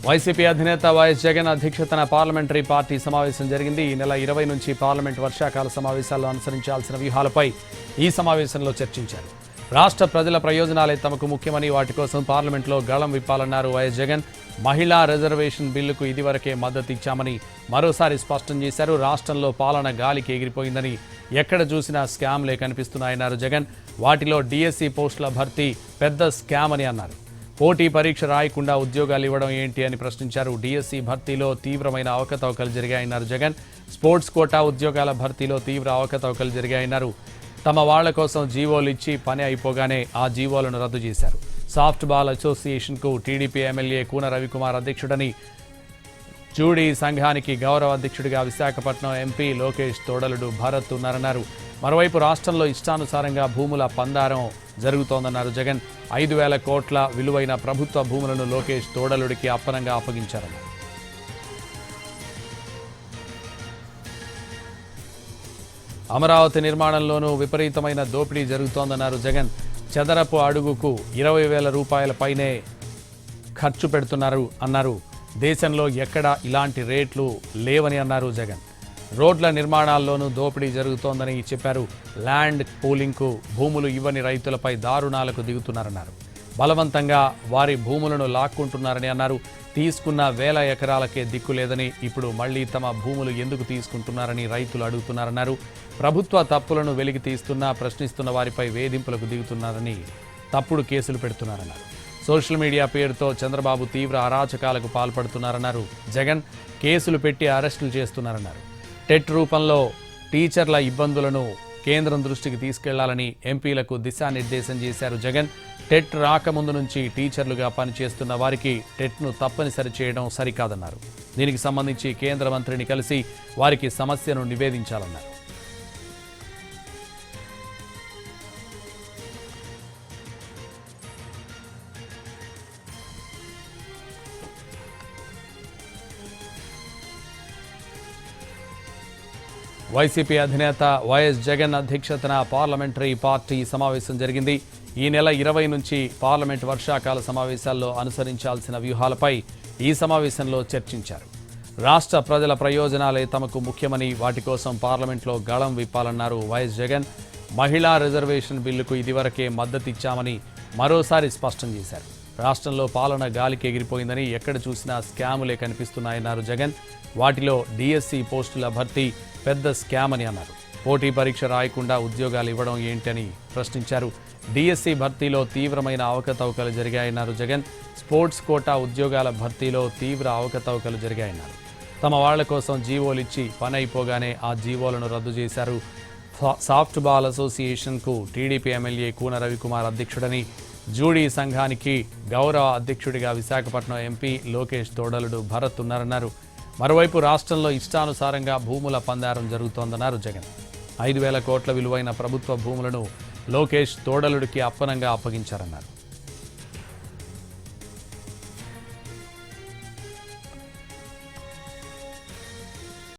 YCP అధినేత YS Jagan అధ్యక్షతన parliamentary party సమావేశం జరిగింది. ఈ నెల 20 నుంచి పార్లమెంట్ వర్షాకాల సమావేశాల్లో అనుసరించాల్సిన వ్యూహాలపై ఈ సమావేశంలో చర్చించారు. రాష్ట్ర ప్రజల ప్రయోజనాలే తమకు ముఖ్యమని వాటి కోసం పార్లమెంట్లో గళం విప్పాలన్నారు వైఎస్ జగన్. మహిళా రిజర్వేషన్ బిల్లుకు ఇదివరకే మద్దతు ఇచ్చామని మరోసారి స్పష్టం చేశారు. రాష్ట్రంలో పాలన గాలికి ఎగిరిపోయిందని, ఎక్కడ చూసినా స్కామ్లే కనిపిస్తున్నాయన్నారు జగన్. వాటిలో డిఎస్సి పోస్టుల భర్తీ పెద్ద స్కామ్ అని అన్నారు. పోటీ పరీక్ష రాయకుండా ఉద్యోగాలు ఇవ్వడం ఏంటి అని ప్రశ్నించారు. డిఎస్సి భర్తీలో తీవ్రమైన అవకతవకలు జరిగాయన్నారు జగన్. స్పోర్ట్స్ కోటా ఉద్యోగాల భర్తీలో తీవ్ర అవకతవకలు జరిగాయన్నారు. తమ వాళ్ల కోసం జీవోలు ఇచ్చి పని అయిపోగానే ఆ జీవోలను రద్దు చేశారు. సాఫ్ట్ బాల్ అసోసియేషన్కు టీడీపీ ఎమ్మెల్యే కూన రవికుమార్ అధ్యక్షుడని, జూడీ సంఘానికి గౌరవ అధ్యక్షుడిగా విశాఖపట్నం ఎంపీ లోకేష్ తోడలుడు భరత్ ఉన్నారన్నారు. మరోవైపు రాష్ట్రంలో ఇష్టానుసారంగా భూముల పందారం జరుగుతోందన్నారు జగన్. 5,000 కోట్ల విలువైన ప్రభుత్వ భూములను లోకేష్ తోడలుడికి అప్పనంగా అప్పగించారన్నారు. అమరావతి నిర్మాణంలోనూ విపరీతమైన దోపిడీ జరుగుతోందన్నారు జగన్. చదరపు అడుగుకు 20,000 రూపాయల పైనే ఖర్చు పెడుతున్నారు అన్నారు. దేశంలో ఎక్కడా ఇలాంటి రేట్లు లేవని అన్నారు జగన్. రోడ్ల నిర్మాణాల్లోనూ దోపిడీ జరుగుతోందని చెప్పారు. ల్యాండ్ పూలింగ్కు భూములు ఇవ్వని రైతులపై దారుణాలకు దిగుతున్నారన్నారు. బలవంతంగా వారి భూములను లాక్కుంటున్నారని అన్నారు. తీసుకున్న 1,000 ఎకరాలకే దిక్కు లేదని, ఇప్పుడు మళ్లీ తమ భూములు ఎందుకు తీసుకుంటున్నారని రైతులు అడుగుతున్నారన్నారు. ప్రభుత్వ తప్పులను వెలికి తీస్తున్నా ప్రశ్నిస్తున్న వారిపై వేధింపులకు దిగుతున్నారని, తప్పుడు కేసులు పెడుతున్నారన్నారు. సోషల్ మీడియా పేరుతో చంద్రబాబు తీవ్ర అరాచకాలకు పాల్పడుతున్నారన్నారు జగన్. కేసులు పెట్టి అరెస్టులు చేస్తున్నారన్నారు. టెట్ రూపంలో టీచర్ల ఇబ్బందులను కేంద్రం దృష్టికి తీసుకెళ్లాలని ఎంపీలకు దిశానిర్దేశం చేశారు జగన్. టెట్ రాకముందు నుంచి టీచర్లుగా పనిచేస్తున్న వారికి టెట్ను తప్పనిసరి చేయడం సరికాదన్నారు. దీనికి సంబంధించి కేంద్ర మంత్రిని కలిసి వారికి సమస్యను నివేదించాలన్నారు. వైసీపీ అధినేత వైఎస్ జగన్ అధ్యక్షతన పార్లమెంటరీ పార్టీ సమావేశం జరిగింది. ఈ నెల 20 నుంచి పార్లమెంట్ వర్షాకాల సమావేశాల్లో అనుసరించాల్సిన వ్యూహాలపై ఈ సమావేశంలో చర్చించారు. రాష్ట్ర ప్రజల ప్రయోజనాలే తమకు ముఖ్యమని వాటి కోసం పార్లమెంట్లో గళం విప్పాలన్నారు వైఎస్ జగన్. మహిళా రిజర్వేషన్ బిల్లుకు ఇదివరకే మద్దతిచ్చామని మరోసారి స్పష్టం చేశారు. రాష్ట్రంలో పాలన గాలికి ఎగిరిపోయిందని, ఎక్కడ చూసినా స్కాములే కనిపిస్తున్నాయన్నారు జగన్. వాటిలో డిఎస్సి పోస్టుల భర్తీ పెద్ద స్కామ్ అని అన్నారు. పోటీ పరీక్ష రాయకుండా ఉద్యోగాలు ఇవ్వడం ఏంటని ప్రశ్నించారు. డిఎస్సి భర్తీలో తీవ్రమైన అవకతవకలు జరిగాయన్నారు జగన్. స్పోర్ట్స్ కోటా ఉద్యోగాల భర్తీలో తీవ్ర అవకతవకలు జరిగాయన్నారు. తమ వాళ్ల కోసం జీవోలు ఇచ్చి పని అయిపోగానే ఆ జీవోలను రద్దు చేశారు. సాఫ్ట్ బాల్ అసోసియేషన్కు టీడీపీ ఎమ్మెల్యే కూన రవికుమార్ అధ్యక్షుడని, జూడీ సంఘానికి గౌరవ అధ్యక్షుడిగా విశాఖపట్నం ఎంపీ లోకేష్ తోడలుడు భరత్ ఉన్నారన్నారు. మరోవైపు రాష్ట్రంలో ఇష్టానుసారంగా భూముల పందారం జరుగుతోందన్నారు జగన్. 5,000 కోట్ల విలువైన ప్రభుత్వ భూములను లోకేష్ తోడలుడికి అప్పనంగా అప్పగించారన్నారు.